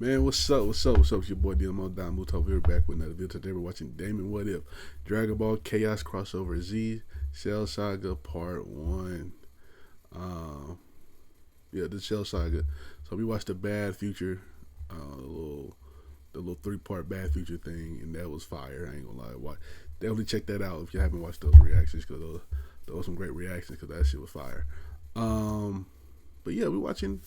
Man, what's up? What's up? What's up? It's your boy Domuto. We're back with another video. Today we're watching Damon What If Dragon Ball Chaos Crossover Z Cell Saga Part 1. The Cell Saga. So we watched the Bad Future, the little 3-part Bad Future thing, and that was fire. I ain't gonna lie. Definitely check that out if you haven't watched those reactions, because those were some great reactions, because that shit was fire. But yeah, we're watching,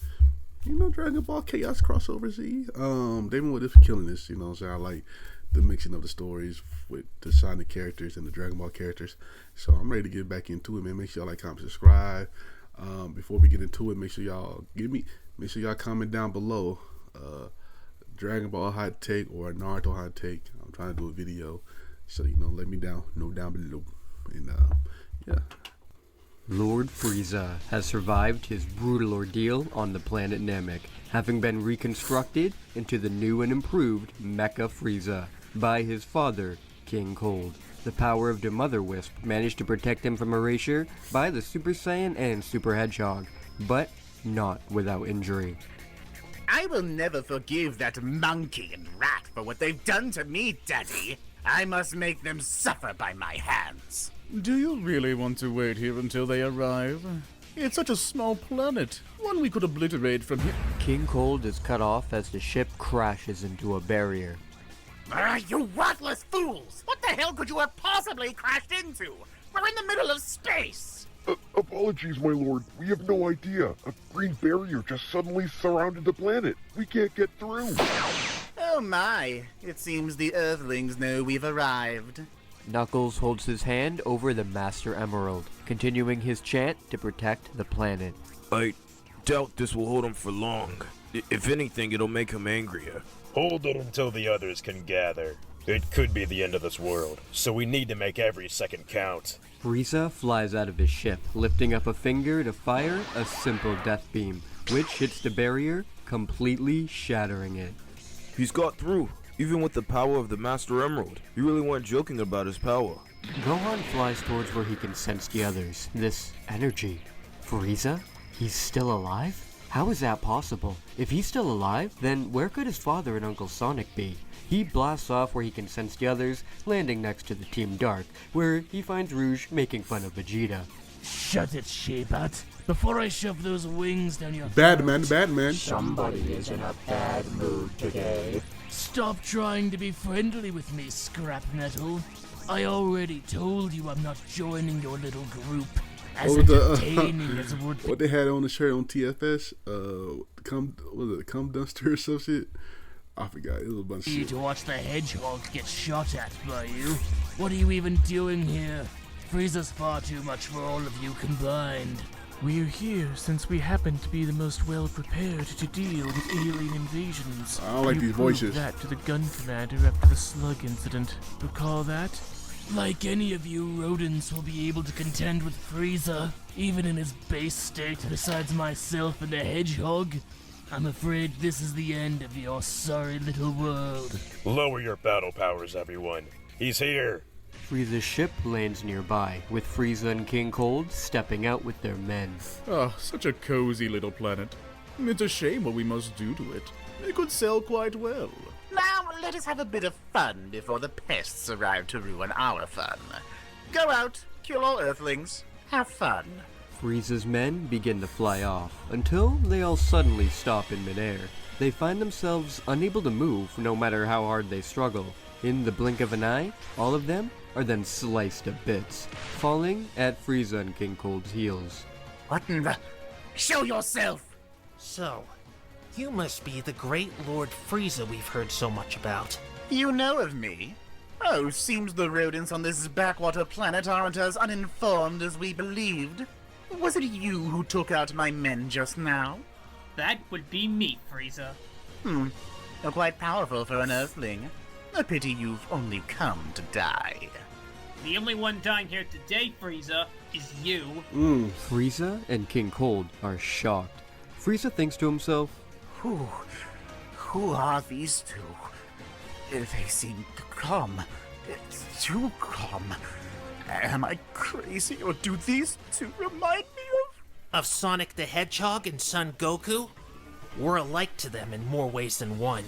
Dragon Ball Chaos Crossover Z. Damon What If killing this, what I'm saying? I like the mixing of the stories with the Sonic characters and the Dragon Ball characters. So I'm ready to get back into it, man. Make sure y'all like, comment, subscribe. Before we get into it, make sure y'all comment down below Dragon Ball hot take or a Naruto hot take. I'm trying to do a video, so let me know down below. And yeah. Lord Frieza has survived his brutal ordeal on the planet Namek, having been reconstructed into the new and improved Mecha Frieza by his father, King Cold. The power of the Mother Wisp managed to protect him from erasure by the Super Saiyan and Super Hedgehog, but not without injury. I will never forgive that monkey and rat for what they've done to me, Daddy. I must make them suffer by my hands. Do you really want to wait here until they arrive? It's such a small planet, one we could obliterate from here. King Cold is cut off as the ship crashes into a barrier. You worthless fools! What the hell could you have possibly crashed into? We're in the middle of space! Apologies, my lord. We have no idea. A green barrier just suddenly surrounded the planet. We can't get through. Oh my, it seems the Earthlings know we've arrived. Knuckles holds his hand over the Master Emerald, continuing his chant to protect the planet. I doubt this will hold him for long. If anything, it'll make him angrier. Hold it until the others can gather. It could be the end of this world, so we need to make every second count. Frieza flies out of his ship, lifting up a finger to fire a simple death beam, which hits the barrier, completely shattering it. He's got through, even with the power of the Master Emerald. You really weren't joking about his power. Gohan flies towards where he can sense the others. This energy. Frieza? He's still alive? How is that possible? If he's still alive, then where could his father and Uncle Sonic be? He blasts off where he can sense the others, landing next to the Team Dark, where he finds Rouge making fun of Vegeta. Shut it, Shebat, before I shove those wings down your Batman. Somebody is in a bad mood today. Stop trying to be friendly with me, Scrap Metal. I already told you I'm not joining your little group. As entertaining as it would be. What they had on the shirt on TFS? Cum duster or some shit? I forgot. It was a bunch of shit. To watch the Hedgehog get shot at by you. What are you even doing here? Frieza's far too much for all of you combined. We're here since we happen to be the most well-prepared to deal with alien invasions. I don't like these voices. That to the gun commander after the slug incident. Recall that? Like any of you rodents will be able to contend with Frieza, even in his base state, besides myself and the Hedgehog. I'm afraid this is the end of your sorry little world. Lower your battle powers, everyone. He's here. Frieza's ship lands nearby, with Frieza and King Cold stepping out with their men. Oh, such a cozy little planet. It's a shame what we must do to it. It could sell quite well. Now, let us have a bit of fun before the pests arrive to ruin our fun. Go out, kill all Earthlings, have fun. Frieza's men begin to fly off, until they all suddenly stop in midair. They find themselves unable to move, no matter how hard they struggle. In the blink of an eye, all of them are then sliced to bits, falling at Frieza and King Cold's heels. What in the... Show yourself! So, you must be the great Lord Frieza we've heard so much about. You know of me? Oh, seems the rodents on this backwater planet aren't as uninformed as we believed. Was it you who took out my men just now? That would be me, Frieza. You're quite powerful for an Earthling. A pity you've only come to die. The only one dying here today, Frieza, is you. Frieza and King Cold are shocked. Frieza thinks to himself, Who are these two? They seem calm. It's too calm. Am I crazy, or do these two remind me of... Of Sonic the Hedgehog and Son Goku? We're alike to them in more ways than one.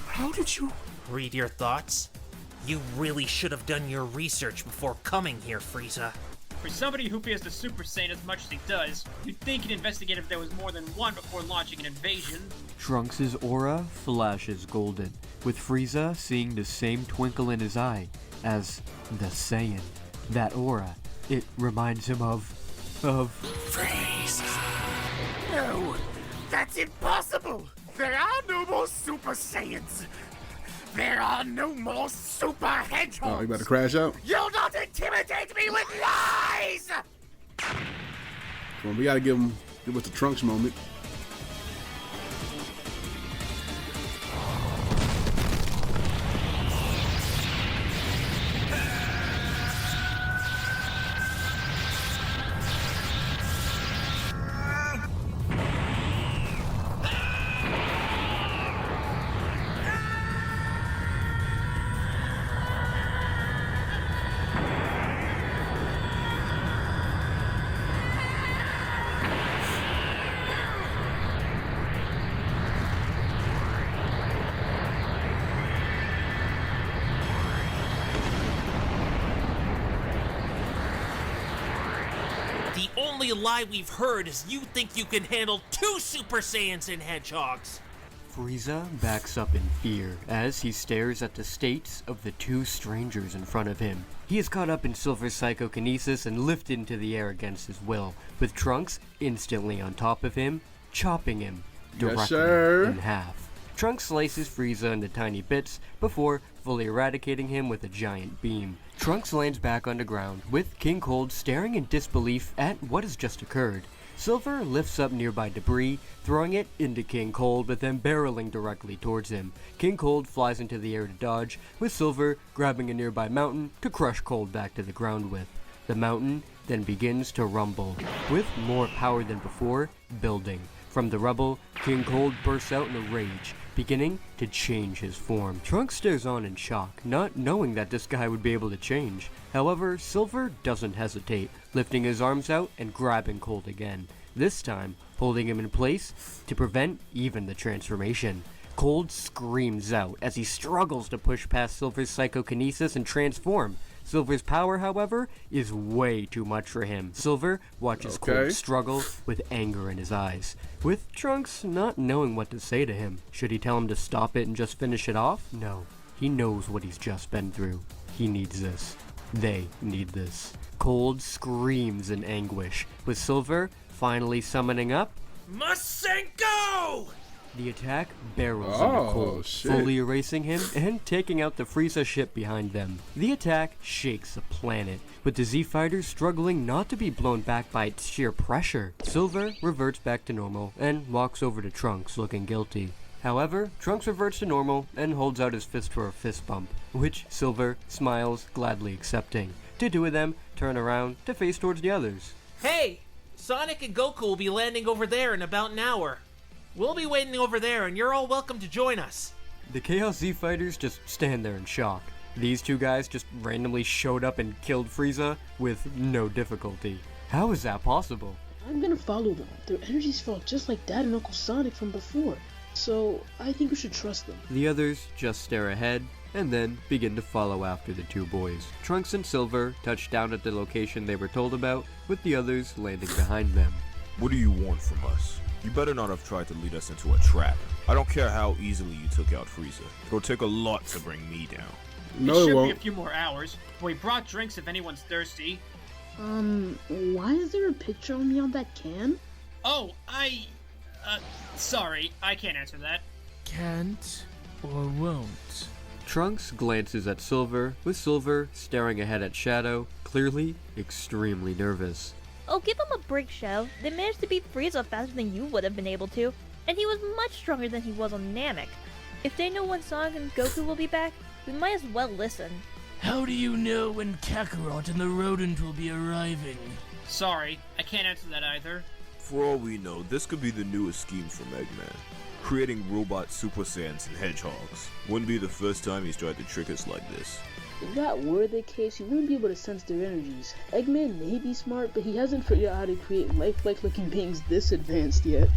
How did you... Read your thoughts? You really should have done your research before coming here, Frieza. For somebody who fears the Super Saiyan as much as he does, you'd think he'd investigate if there was more than one before launching an invasion. Trunks' aura flashes golden, with Frieza seeing the same twinkle in his eye as the Saiyan. That aura, it reminds him of... Frieza! No! That's impossible! There are no more Super Saiyans! There are no more Super Hedgehogs! Oh, you about to crash out? You'll not intimidate me with lies! Come on, we gotta give us the Trunks moment. The only lie we've heard is you think you can handle 2 Super Saiyans and Hedgehogs! Frieza backs up in fear as he stares at the states of the 2 strangers in front of him. He is caught up in Silver's psychokinesis and lifted into the air against his will, with Trunks instantly on top of him, chopping him directly in half. Trunks slices Frieza into tiny bits before fully eradicating him with a giant beam. Trunks lands back on the ground, with King Cold staring in disbelief at what has just occurred. Silver lifts up nearby debris, throwing it into King Cold, but then barreling directly towards him. King Cold flies into the air to dodge, with Silver grabbing a nearby mountain to crush Cold back to the ground with. The mountain then begins to rumble, with more power than before building. From the rubble, King Cold bursts out in a rage, beginning to change his form. Trunks stares on in shock, not knowing that this guy would be able to change. However, Silver doesn't hesitate, lifting his arms out and grabbing Cold again, this time holding him in place to prevent even the transformation. Cold screams out as he struggles to push past Silver's psychokinesis and transform. Silver's power, however, is way too much for him. Silver watches Cold struggle with anger in his eyes, with Trunks not knowing what to say to him. Should he tell him to stop it and just finish it off? No. He knows what he's just been through. He needs this. They need this. Cold screams in anguish, with Silver finally summoning up Masenko! The attack barrels into Cold, fully erasing him and taking out the Frieza ship behind them. The attack shakes the planet, with the Z-Fighters struggling not to be blown back by its sheer pressure. Silver reverts back to normal and walks over to Trunks, looking guilty. However, Trunks reverts to normal and holds out his fist for a fist bump, which Silver smiles, gladly accepting. The 2 of them turn around to face towards the others. Hey! Sonic and Goku will be landing over there in about an hour. We'll be waiting over there, and you're all welcome to join us. The Chaos Z-Fighters just stand there in shock. These 2 guys just randomly showed up and killed Frieza with no difficulty. How is that possible? I'm gonna follow them. Their energies felt just like Dad and Uncle Sonic from before, so I think we should trust them. The others just stare ahead and then begin to follow after the 2 boys. Trunks and Silver touch down at the location they were told about, with the others landing behind them. What do you want from us? You better not have tried to lead us into a trap. I don't care how easily you took out Frieza. It'll take a lot to bring me down. No, it should be a few more hours, but we brought drinks if anyone's thirsty. Why is there a picture of me on that can? Oh, sorry, I can't answer that. Can't or won't. Trunks glances at Silver, with Silver staring ahead at Shadow, clearly extremely nervous. Oh, give him a break, Shadow. They managed to beat Frieza faster than you would have been able to, and he was much stronger than he was on Namek. If they know when Sonic and Goku will be back, we might as well listen. How do you know when Kakarot and the rodent will be arriving? Sorry, I can't answer that either. For all we know, this could be the newest scheme from Eggman. Creating robot Super Saiyans and Hedgehogs. Wouldn't be the first time he's tried to trick us like this. If that were the case, you wouldn't be able to sense their energies. Eggman may be smart, but he hasn't figured out how to create lifelike looking beings this advanced yet.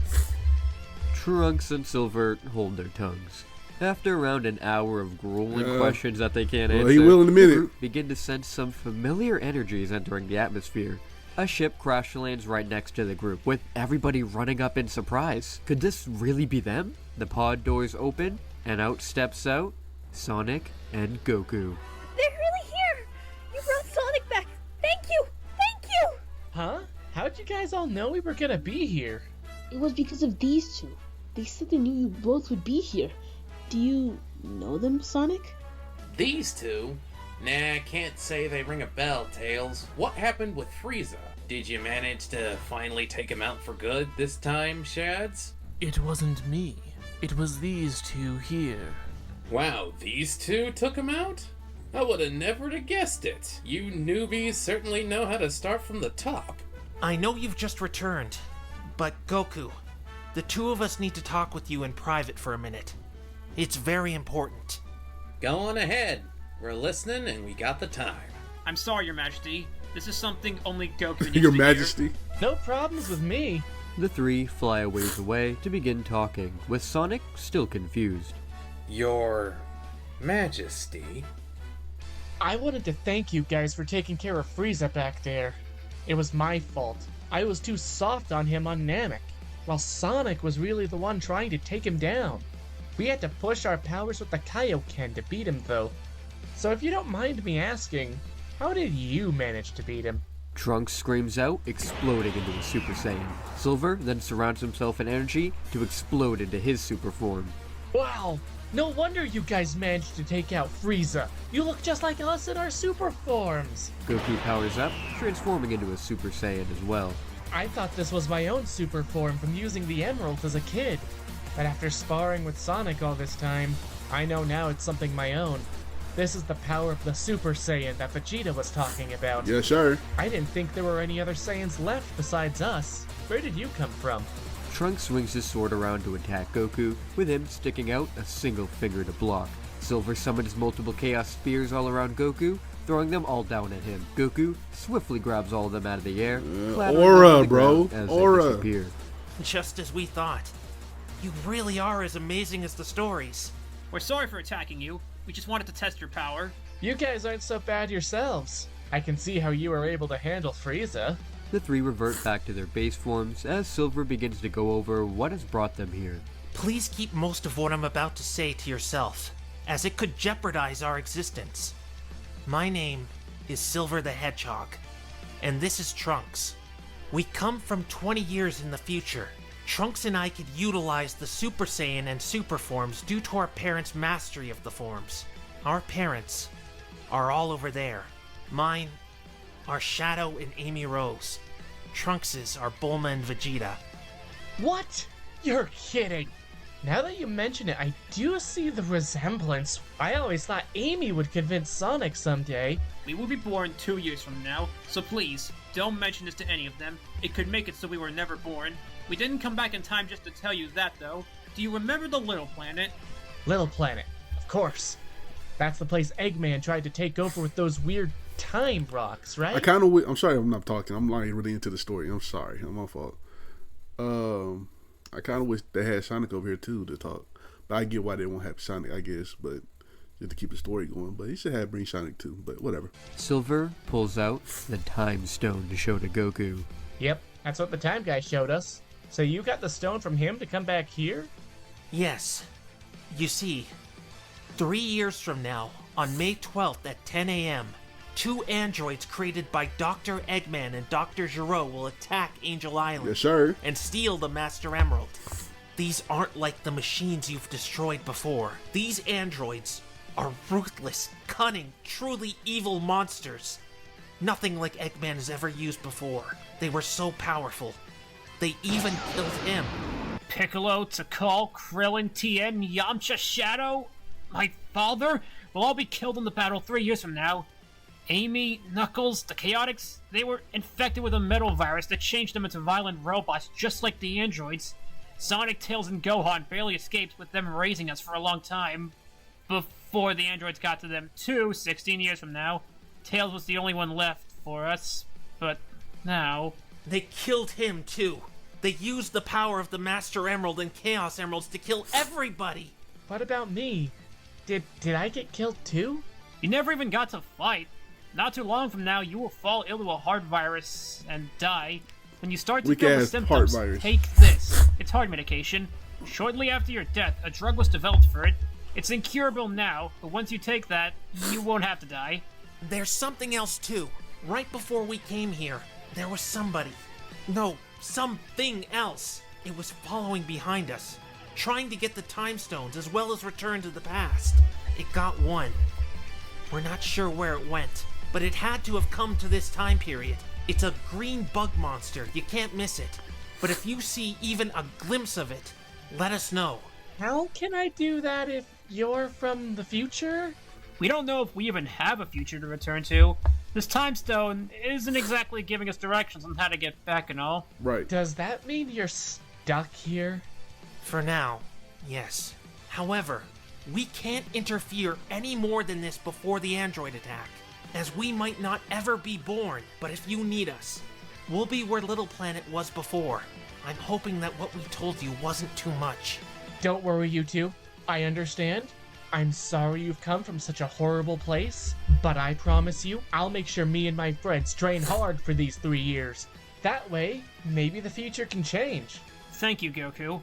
Trunks and Silver hold their tongues. After around an hour of grueling questions that they can't answer, he will in a minute. the group begin to sense some familiar energies entering the atmosphere. A ship crash lands right next to the group, with everybody running up in surprise. Could this really be them? The pod doors open, and out steps Sonic and Goku. They're really here! You brought Sonic back! Thank you! Thank you! Huh? How'd you guys all know we were gonna be here? It was because of these two. They said they knew you both would be here. Do you know them, Sonic? These two? Nah, can't say they ring a bell, Tails. What happened with Frieza? Did you manage to finally take him out for good this time, Shads? It wasn't me. It was these two here. Wow, these two took him out? I would have never have guessed it. You newbies certainly know how to start from the top. I know you've just returned, but Goku, the two of us need to talk with you in private for a minute. It's very important. Go on ahead. We're listening and we got the time. I'm sorry, Your Majesty. This is something only Goku needs Your to Majesty. hear. No problems with me. The three fly a ways away to begin talking, with Sonic still confused. Your Majesty? I wanted to thank you guys for taking care of Frieza back there. It was my fault. I was too soft on him on Namek, while Sonic was really the one trying to take him down. We had to push our powers with the Kaioken to beat him, though. So if you don't mind me asking, how did you manage to beat him? Trunks screams out, exploding into a Super Saiyan. Silver then surrounds himself in energy to explode into his super form. Wow! No wonder you guys managed to take out Frieza! You look just like us in our super forms! Goku powers up, transforming into a Super Saiyan as well. I thought this was my own super form from using the emeralds as a kid. But after sparring with Sonic all this time, I know now it's something my own. This is the power of the Super Saiyan that Vegeta was talking about. Yes, sir. I didn't think there were any other Saiyans left besides us. Where did you come from? Trunks swings his sword around to attack Goku, with him sticking out a single finger to block. Silver summons multiple Chaos Spears all around Goku, throwing them all down at him. Goku swiftly grabs all of them out of the air, Aura, bro. As Aura. they disappear. Just as we thought. You really are as amazing as the stories. We're sorry for attacking you. We just wanted to test your power. You guys aren't so bad yourselves. I can see how you were able to handle Frieza. The three revert back to their base forms as Silver begins to go over what has brought them here. Please keep most of what I'm about to say to yourself, as it could jeopardize our existence. My name is Silver the Hedgehog, and this is Trunks. We come from 20 years in the future. Trunks and I could utilize the Super Saiyan and Super forms due to our parents' mastery of the forms. Our parents are all over there. Mine are Shadow and Amy Rose. Trunks's are Bulma and Vegeta. What? You're kidding. Now that you mention it, I do see the resemblance. I always thought Amy would convince Sonic someday. We will be born 2 years from now, so please, don't mention this to any of them. It could make it so we were never born. We didn't come back in time just to tell you that, though. Do you remember the Little Planet? Little Planet, of course. That's the place Eggman tried to take over with those weird time rocks, right? I'm sorry I'm not talking. I'm not really into the story. I'm sorry. I'm my fault. I kind of wish they had Sonic over here, too, to talk. But I get why they won't have Sonic, I guess. But just to keep the story going. But he should have bring Sonic, too. But whatever. Silver pulls out the Time Stone to show to Goku. Yep, that's what the time guy showed us. So you got the stone from him to come back here? Yes. You see, 3 years from now, on May 12th at 10 a.m., 2 androids created by Dr. Eggman and Dr. Gero will attack Angel Island. Yes, sir. And steal the Master Emerald. These aren't like the machines you've destroyed before. These androids are ruthless, cunning, truly evil monsters. Nothing like Eggman has ever used before. They were so powerful. They even killed him. Piccolo, Tikal, Krillin, Tien, Yamcha, Shadow, my father will all be killed in the battle 3 years from now. Amy, Knuckles, the Chaotix, they were infected with a metal virus that changed them into violent robots just like the androids. Sonic, Tails, and Gohan barely escaped with them raising us for a long time. Before the androids got to them too, 16 years from now. Tails was the only one left for us, but now... They killed him too. They used the power of the Master Emerald and Chaos Emeralds to kill everybody! What about me? Did I get killed too? You never even got to fight. Not too long from now, you will fall ill to a heart virus and die. When you start to feel the symptoms, take this. It's heart medication. Shortly after your death, a drug was developed for it. It's incurable now, but once you take that, you won't have to die. There's something else too. Right before we came here, there was somebody. No, something else. It was following behind us, trying to get the time stones as well as return to the past. It got one. We're not sure where it went, but it had to have come to this time period. It's a green bug monster. You can't miss it. But if you see even a glimpse of it, let us know. How can I do that if you're from the future? We don't know if we even have a future to return to. This time stone isn't exactly giving us directions on how to get back and all. Right. Does that mean you're stuck here? For now, yes. However, we can't interfere any more than this before the android attack, as we might not ever be born. But if you need us, we'll be where Little Planet was before. I'm hoping that what we told you wasn't too much. Don't worry, you two. I understand. I'm sorry you've come from such a horrible place, but I promise you, I'll make sure me and my friends train hard for these 3 years. That way, maybe the future can change. Thank you, Goku.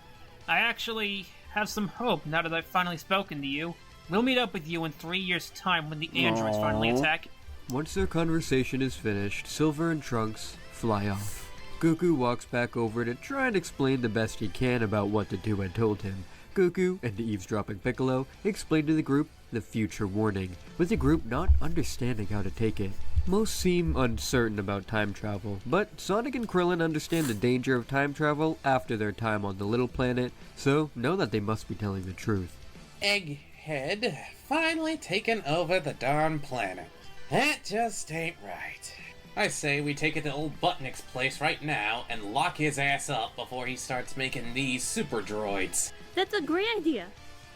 I actually have some hope now that I've finally spoken to you. We'll meet up with you in 3 years' time when the androids finally attack. Once their conversation is finished, Silver and Trunks fly off. Goku walks back over to try and explain the best he can about what the two had told him. Goku and the eavesdropping Piccolo explain to the group the future warning, with the group not understanding how to take it. Most seem uncertain about time travel, but Sonic and Krillin understand the danger of time travel after their time on the little planet, so know that they must be telling the truth. Egghead finally taken over the darn planet. That just ain't right. I say we take it to old Butnick's place right now and lock his ass up before he starts making these super droids. That's a great idea.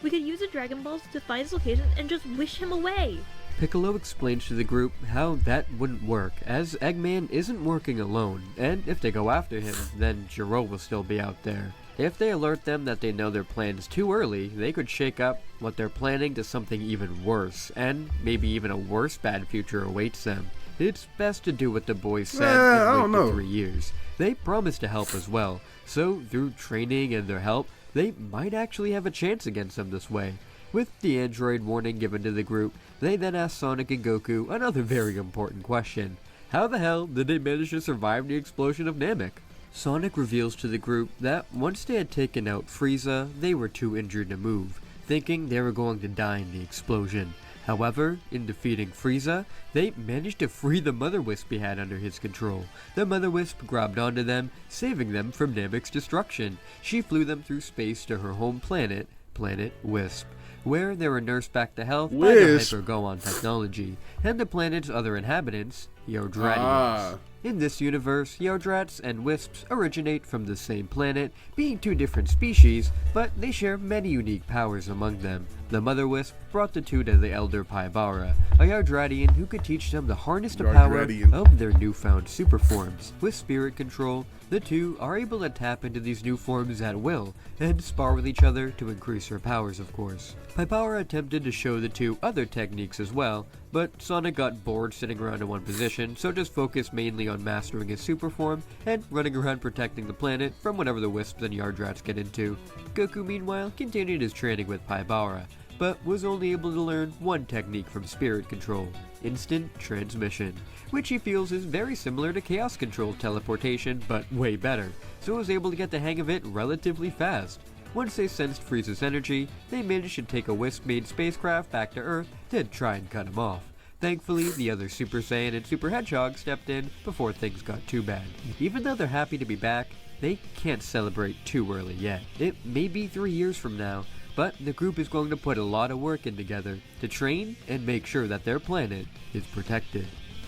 We could use the Dragon Balls to find his location and just wish him away. Piccolo explains to the group how that wouldn't work, as Eggman isn't working alone, and if they go after him, then Jiro will still be out there. If they alert them that they know their plan is too early, they could shake up what they're planning to something even worse, and maybe even a worse bad future awaits them. It's best to do what the boys said and wait for 3 years. They promised to help as well, so through training and their help, they might actually have a chance against them this way. With the android warning given to the group, they then ask Sonic and Goku another very important question. How the hell did they manage to survive the explosion of Namek? Sonic reveals to the group that once they had taken out Frieza, they were too injured to move, thinking they were going to die in the explosion. However, in defeating Frieza, they managed to free the Mother Wisp he had under his control. The Mother Wisp grabbed onto them, saving them from Namek's destruction. She flew them through space to her home planet, Planet Wisp, where they were nursed back to health by the Hyper-Go-On technology, and the planet's other inhabitants, Yodratians. In this universe, Yodrats and Wisps originate from the same planet, being two different species, but they share many unique powers among them. The Mother Wisp brought the two to the Elder Paibara, a Yodratian who could teach them to harness the power of their newfound super forms. With spirit control, the two are able to tap into these new forms at will, and spar with each other to increase their powers, of course. Paibara attempted to show the two other techniques as well, but Sonic got bored sitting around in one position, so just focused mainly on mastering his super form and running around protecting the planet from whatever the Wisps and Yardrats get into. Goku, meanwhile, continued his training with Paibara, but was only able to learn one technique from Spirit Control, Instant Transmission, which he feels is very similar to Chaos Control teleportation, but way better, so was able to get the hang of it relatively fast. Once they sensed Frieza's energy, they managed to take a Wisp-made spacecraft back to Earth to try and cut him off. Thankfully, the other Super Saiyan and Super Hedgehog stepped in before things got too bad. Even though they're happy to be back, they can't celebrate too early yet. It may be 3 years from now, but the group is going to put a lot of work in together to train and make sure that their planet is protected.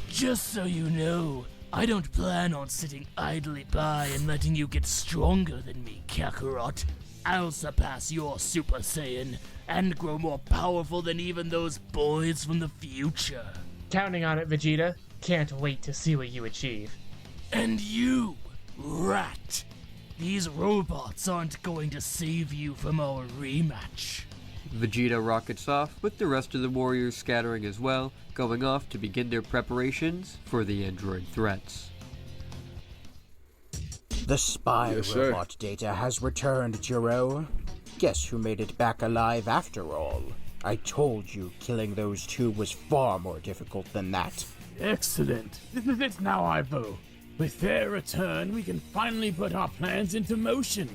Just so you know, I don't plan on sitting idly by and letting you get stronger than me, Kakarot. I'll surpass your Super Saiyan and grow more powerful than even those boys from the future. Counting on it, Vegeta. Can't wait to see what you achieve. And you, rat. These robots aren't going to save you from our rematch. Vegeta rockets off, with the rest of the warriors scattering as well, going off to begin their preparations for the android threats. The spy Yes, sir. robot data has returned, Jiro. Guess who made it back alive after all? I told you killing those two was far more difficult than that. Excellent. This is it now, Ivo. With their return, we can finally put our plans into motion.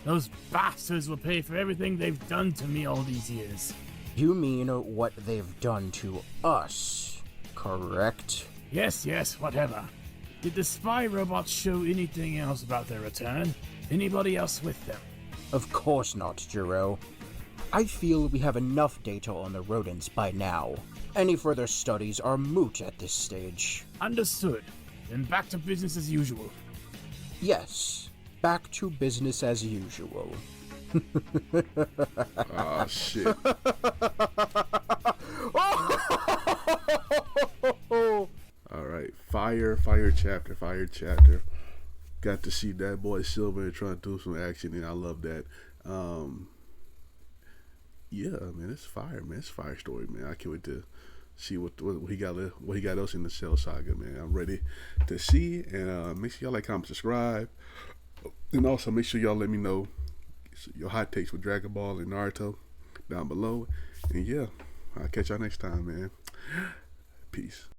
Those bastards will pay for everything they've done to me all these years. You mean what they've done to us, correct? Yes, whatever. Did the spy robots show anything else about their return? Anybody else with them? Of course not, Jiro. I feel we have enough data on the rodents by now. Any further studies are moot at this stage. Understood. Then back to business as usual. Yes, back to business as usual. Oh, shit. All right, fire chapter. Got to see that boy Silver trying to do some action, and I love that. Yeah, man, it's fire, man. It's a fire story, man. I can't wait to see what he got us in the Cell Saga, man. I'm ready to see, and make sure y'all like, comment, subscribe, and also make sure y'all let me know your hot takes with Dragon Ball and Naruto down below. And yeah, I'll catch y'all next time, man. Peace.